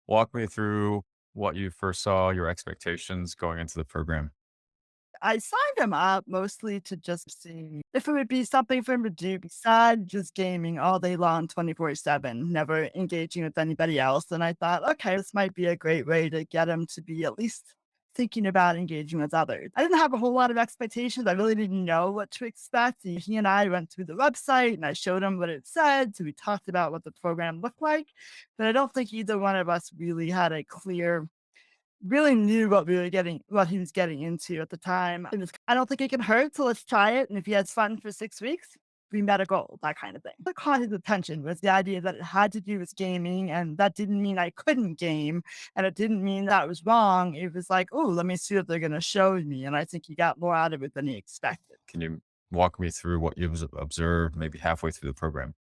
Walk me through what you first saw, your expectations going into the program. I signed him up mostly to just see if it would be something for him to do besides just gaming all day long, 24/7, never engaging with anybody else. And I thought, okay, this might be a great way to get him to be at least thinking about engaging with others. I didn't have a whole lot of expectations. I really didn't know what to expect. He and I went through the website and I showed him what it said. So we talked about what the program looked like. But I don't think either one of us really had a clear really knew what he was getting into at the time. It was, I don't think it can hurt, so let's try it. And if he has fun for 6 weeks, we met a goal, that kind of thing. What caught his attention was the idea that it had to do with gaming, and that didn't mean I couldn't game, and it didn't mean that was wrong. It was like, oh, let me see what they're going to show me. And I think he got more out of it than he expected. Can you walk me through what you observed maybe halfway through the program?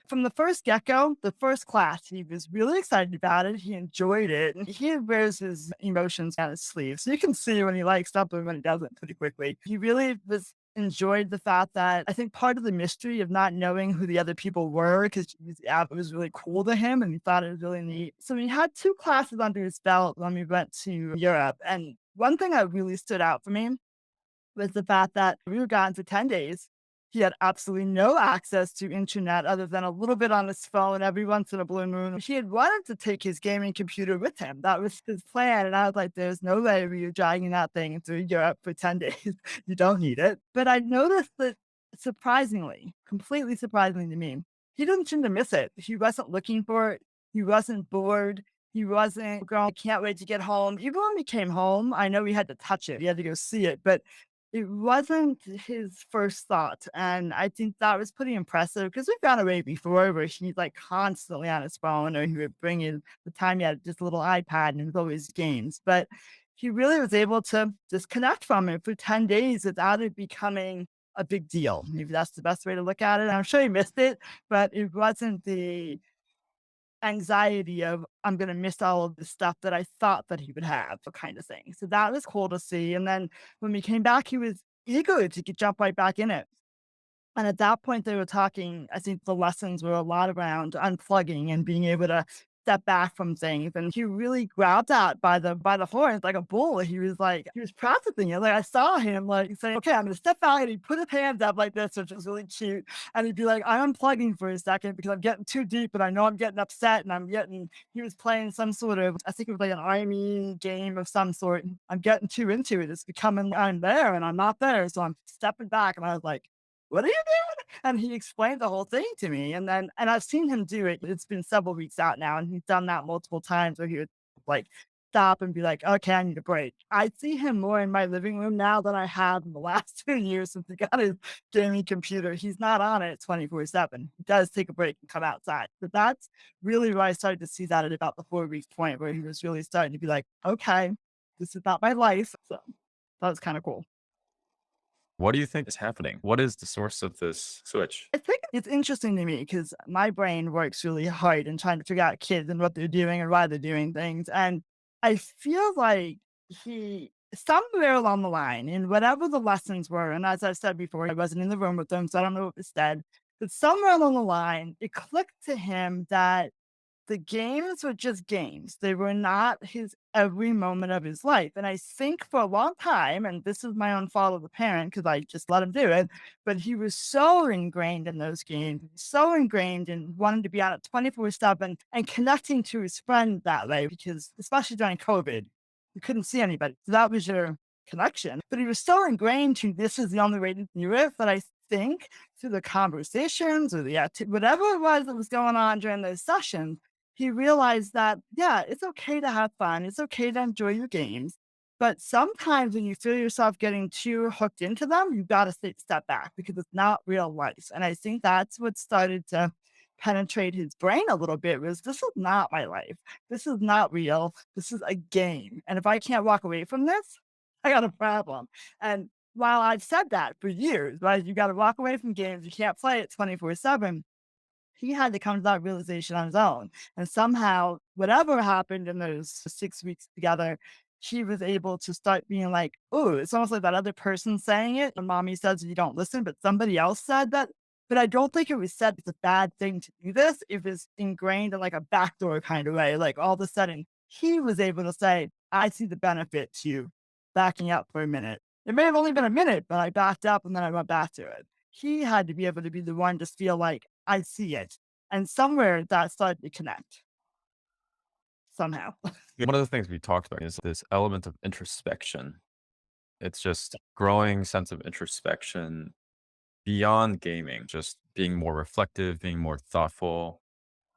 From the first get-go, the first class, he was really excited about it, he enjoyed it, and he wears his emotions on his sleeve, so you can see when he likes something and when he doesn't pretty quickly. He really was enjoyed the fact that I think part of the mystery of not knowing who the other people were, because the app was really cool to him and he thought it was really neat. So he had 2 classes under his belt when we went to Europe, and one thing that really stood out for me was the fact that we were gone for 10 days. He had absolutely no access to internet other than a little bit on his phone every once in a blue moon. He had wanted to take his gaming computer with him. That was his plan. And I was like, there's no way you're dragging that thing through Europe for 10 days. You don't need it. But I noticed that surprisingly, completely surprisingly to me, he didn't seem to miss it. He wasn't looking for it. He wasn't bored. He wasn't going, I can't wait to get home. Even when we came home, I know we had to touch it. We had to go see it, but it wasn't his first thought, and I think that was pretty impressive because we've gone away before where he's, like, constantly on his phone, or he would bring in the time he had just a little iPad and it was always games, but he really was able to disconnect from it for 10 days without it becoming a big deal. Maybe that's the best way to look at it. I'm sure he missed it, but it wasn't the anxiety of, "I'm gonna miss all of the stuff that I thought that he would have," kind of thing. So that was cool to see, and then when we came back, he was eager to get jump right back in it. And at that point, they were talking, I think the lessons were a lot around unplugging and being able to step back from things. And he really grabbed that by the horns like a bull. He was like, he was practicing it. Like I saw him like saying, okay, I'm gonna step back. And he put his hands up like this, which was really cute. And he'd be like, I'm unplugging for a second because I'm getting too deep and I know I'm getting upset and he was playing some sort of, I think it was like an army game of some sort. I'm getting too into it. It's becoming, I'm there and I'm not there. So I'm stepping back. And I was like, what are you doing? And he explained the whole thing to me. And I've seen him do it. It's been several weeks out now, and he's done that multiple times where he would like stop and be like, okay, I need a break. I see him more in my living room now than I have in the last 2 years since he got his gaming computer. He's not on it 24/7. He does take a break and come outside. But that's really where I started to see that at about the 4 week point where he was really starting to be like, okay, this is not my life. So that was kind of cool. What do you think is happening? What is the source of this switch? I think it's interesting to me because my brain works really hard in trying to figure out kids and what they're doing and why they're doing things. And I feel like he, somewhere along the line, in whatever the lessons were, and as I said before, I wasn't in the room with them, so I don't know what was said, but somewhere along the line, it clicked to him that the games were just games. They were not his every moment of his life. And I think for a long time, and this is my own fault as a parent because I just let him do it, but he was so ingrained in those games, so ingrained in wanting to be on it 24/7 and connecting to his friends that way, because especially during COVID, you couldn't see anybody. So that was your connection. But he was so ingrained to this is the only way to do it that I think through the conversations or whatever it was that was going on during those sessions, he realized that, yeah, it's okay to have fun. It's okay to enjoy your games. But sometimes when you feel yourself getting too hooked into them, you got to step back because it's not real life. And I think that's what started to penetrate his brain a little bit was this is not my life. This is not real. This is a game. And if I can't walk away from this, I got a problem. And while I've said that for years, right? You got to walk away from games. You can't play it 24/7. He had to come to that realization on his own. And somehow, whatever happened in those 6 weeks together, he was able to start being like, oh, it's almost like that other person saying it. And mommy says you don't listen, but somebody else said that But I don't think it was said it's a bad thing to do this. It was ingrained in like a backdoor kind of way. Like all of a sudden, he was able to say, I see the benefit to you backing up for a minute. It may have only been a minute, but I backed up and then I went back to it. He had to be able to be the one to feel like I see it. And somewhere that started to connect somehow. One of the things we talked about is this element of introspection. It's just growing sense of introspection beyond gaming, just being more reflective, being more thoughtful.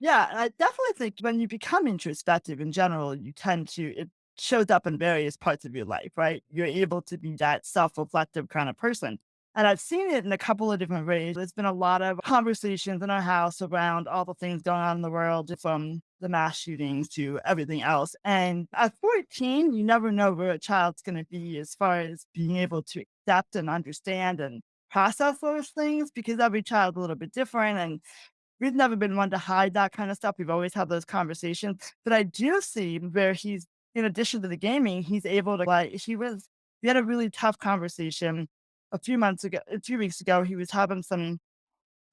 Yeah, and I definitely think when you become introspective in general, you tend to it shows up in various parts of your life, right? You're able to be that self-reflective kind of person. And I've seen it in a couple of different ways. There's been a lot of conversations in our house around all the things going on in the world, from the mass shootings to everything else. And at 14, you never know where a child's going to be as far as being able to accept and understand and process those things, because every child's a little bit different. And we've never been one to hide that kind of stuff. We've always had those conversations. But I do see where he's, in addition to the gaming, he's able to like we had a really tough conversation a few weeks ago. He was having some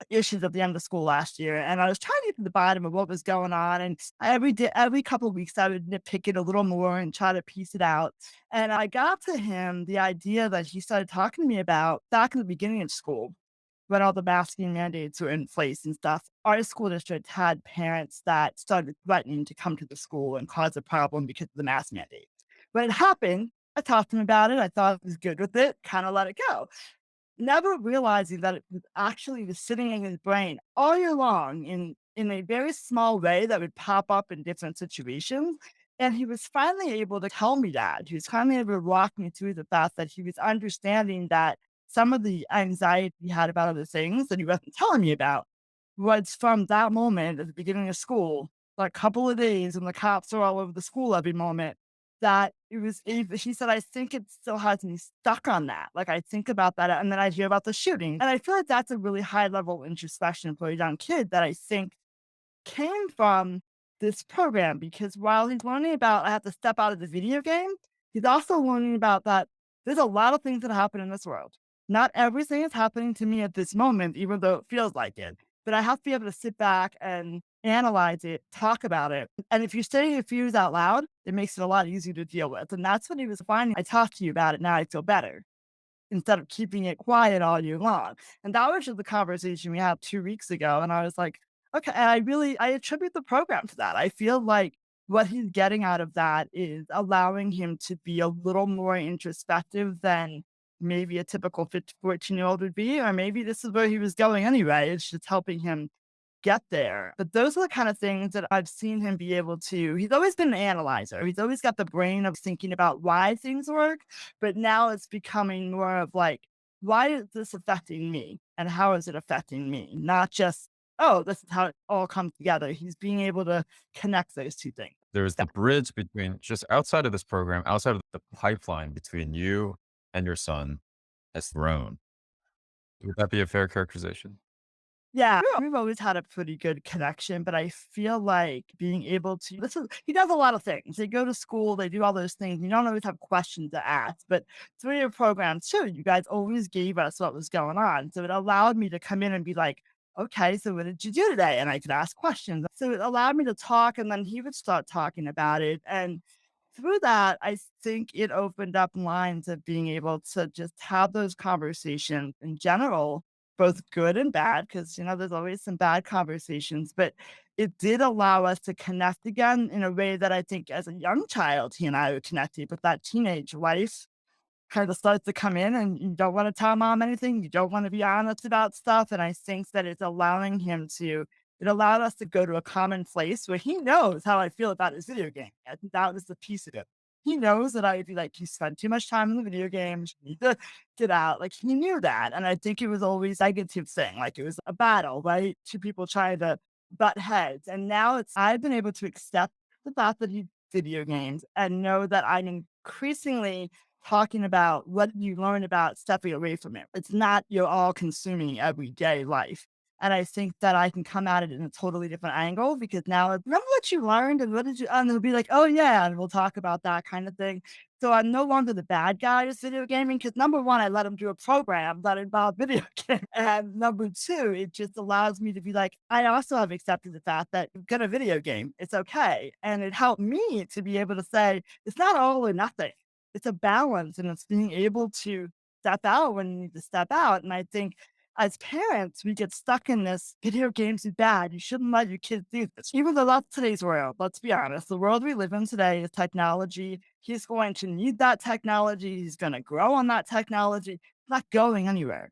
issues at the end of school last year. And I was trying to get to the bottom of what was going on. And every couple of weeks I would nitpick it a little more and try to piece it out. And I got to him the idea that he started talking to me about back in the beginning of school when all the masking mandates were in place and stuff. Our school district had parents that started threatening to come to the school and cause a problem because of the mask mandate. When it happened, I talked to him about it. I thought he was good with it, kind of let it go, never realizing that it was actually was sitting in his brain all year long in a very small way that would pop up in different situations. And he was finally able to tell me that. He was finally able to walk me through the fact that he was understanding that some of the anxiety he had about other things that he wasn't telling me about was from that moment at the beginning of school, like a couple of days when the cops are all over the school every moment, that he said, "I think it still has me stuck on that." Like, I think about that, and then I hear about the shooting, and I feel like that's a really high level introspection for a young kid that I think came from this program, because while he's learning about I have to step out of the video game, he's also learning about that there's a lot of things that happen in this world. Not everything is happening to me at this moment, even though it feels like it. But I have to be able to sit back and analyze it, talk about it. And if you're saying your fears out loud, it makes it a lot easier to deal with. And that's what he was finding. I talked to you about it. Now I feel better instead of keeping it quiet all year long. And that was just the conversation we had 2 weeks ago, and I was like, "Okay," and I attribute the program to that. I feel like what he's getting out of that is allowing him to be a little more introspective than maybe a typical 14-year-old would be, or maybe this is where he was going anyway. It's just helping him get there. But those are the kind of things that I've seen him be able to he's always been an analyzer. He's always got the brain of thinking about why things work, but now it's becoming more of like, why is this affecting me? And how is it affecting me? Not just, oh, this is how it all comes together. He's being able to connect those two things. There's the bridge between just outside of this program, outside of the pipeline between you and your son has grown. Would that be a fair characterization? Yeah, we've always had a pretty good connection, but I feel like being able to he does a lot of things. They go to school, they do all those things. You don't always have questions to ask, but through your program too, you guys always gave us what was going on. So it allowed me to come in and be like, okay, so what did you do today? And I could ask questions. So it allowed me to talk, and then he would start talking about it. And through that, I think it opened up lines of being able to just have those conversations in general, both good and bad, because, there's always some bad conversations, but it did allow us to connect again in a way that I think as a young child, he and I were connected, but that teenage life kind of starts to come in and you don't want to tell mom anything. You don't want to be honest about stuff. And I think that it allowed us to go to a common place where he knows how I feel about his video game. I think that was the piece of it. He knows that I would be like, you spend too much time in the video games. You need to get out. Like he knew that. And I think it was always a negative thing. Like it was a battle, right? Two people trying to butt heads. And now I've been able to accept the fact that he video games and know that I'm increasingly talking about what you learn about stepping away from it. It's not your all consuming everyday life. And I think that I can come at it in a totally different angle because now, remember what you learned and what did you, and they'll be like, oh yeah, and we'll talk about that kind of thing. So I'm no longer the bad guy with video gaming because number one, I let them do a program that involved video games. And number two, it just allows me to be like, I also have accepted the fact that you've got a video game. It's okay. And it helped me to be able to say, it's not all or nothing. It's a balance and it's being able to step out when you need to step out. And I think as parents, we get stuck in this video games are bad. You shouldn't let your kids do this. Even though that's today's world, let's be honest. The world we live in today is technology. He's going to need that technology. He's going to grow on that technology. It's not going anywhere.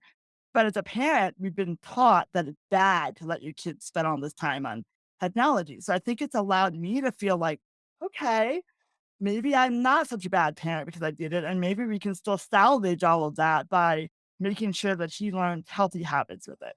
But as a parent, we've been taught that it's bad to let your kids spend all this time on technology. So I think it's allowed me to feel like, okay, maybe I'm not such a bad parent because I did it, and maybe we can still salvage all of that by making sure that she learns healthy habits with it.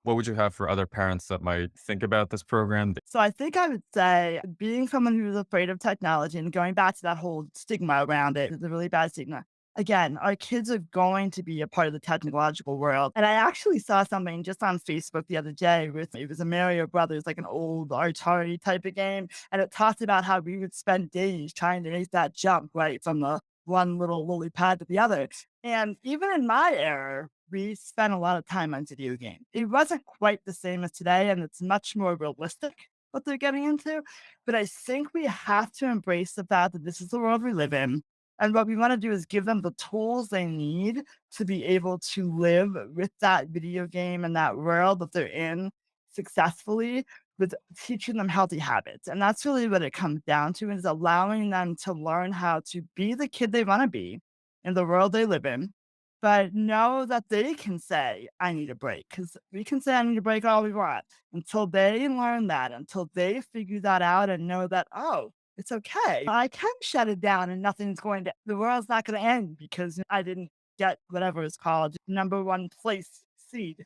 What would you have for other parents that might think about this program? So I think I would say being someone who's afraid of technology and going back to that whole stigma around it, the really bad stigma. Again, our kids are going to be a part of the technological world. And I actually saw something just on Facebook the other day with it was a Mario Brothers, like an old Atari type of game. And it talked about how we would spend days trying to make that jump right from the one little lily pad to the other. And even in my era, we spent a lot of time on video games. It wasn't quite the same as today, and it's much more realistic what they're getting into. But I think we have to embrace the fact that this is the world we live in. And what we want to do is give them the tools they need to be able to live with that video game and that world that they're in successfully with teaching them healthy habits. And that's really what it comes down to is allowing them to learn how to be the kid they want to be in the world they live in, but know that they can say, I need a break. Because we can say, I need a break all we want until they learn that, until they figure that out and know that, oh, it's okay. I can shut it down and nothing's going to, the world's not going to end because I didn't get whatever it's called, number one place seed.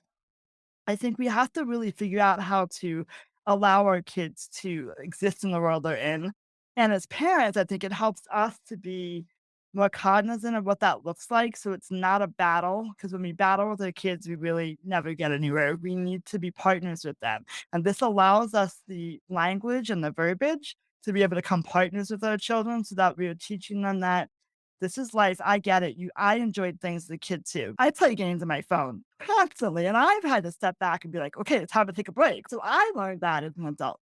I think we have to really figure out how to allow our kids to exist in the world they're in. And as parents, I think it helps us to be more cognizant of what that looks like. So it's not a battle. Because when we battle with our kids, we really never get anywhere. We need to be partners with them. And this allows us the language and the verbiage to be able to become partners with our children so that we are teaching them that this is life. I get it. I enjoyed things as a kid too. I play games on my phone constantly, and I've had to step back and be like, okay, it's time to take a break. So I learned that as an adult.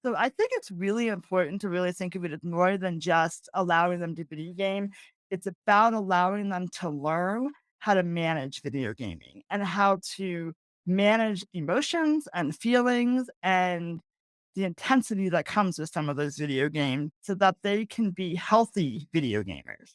So I think it's really important to really think of it as more than just allowing them to video game. It's about allowing them to learn how to manage video gaming and how to manage emotions and feelings and the intensity that comes with some of those video games so that they can be healthy video gamers.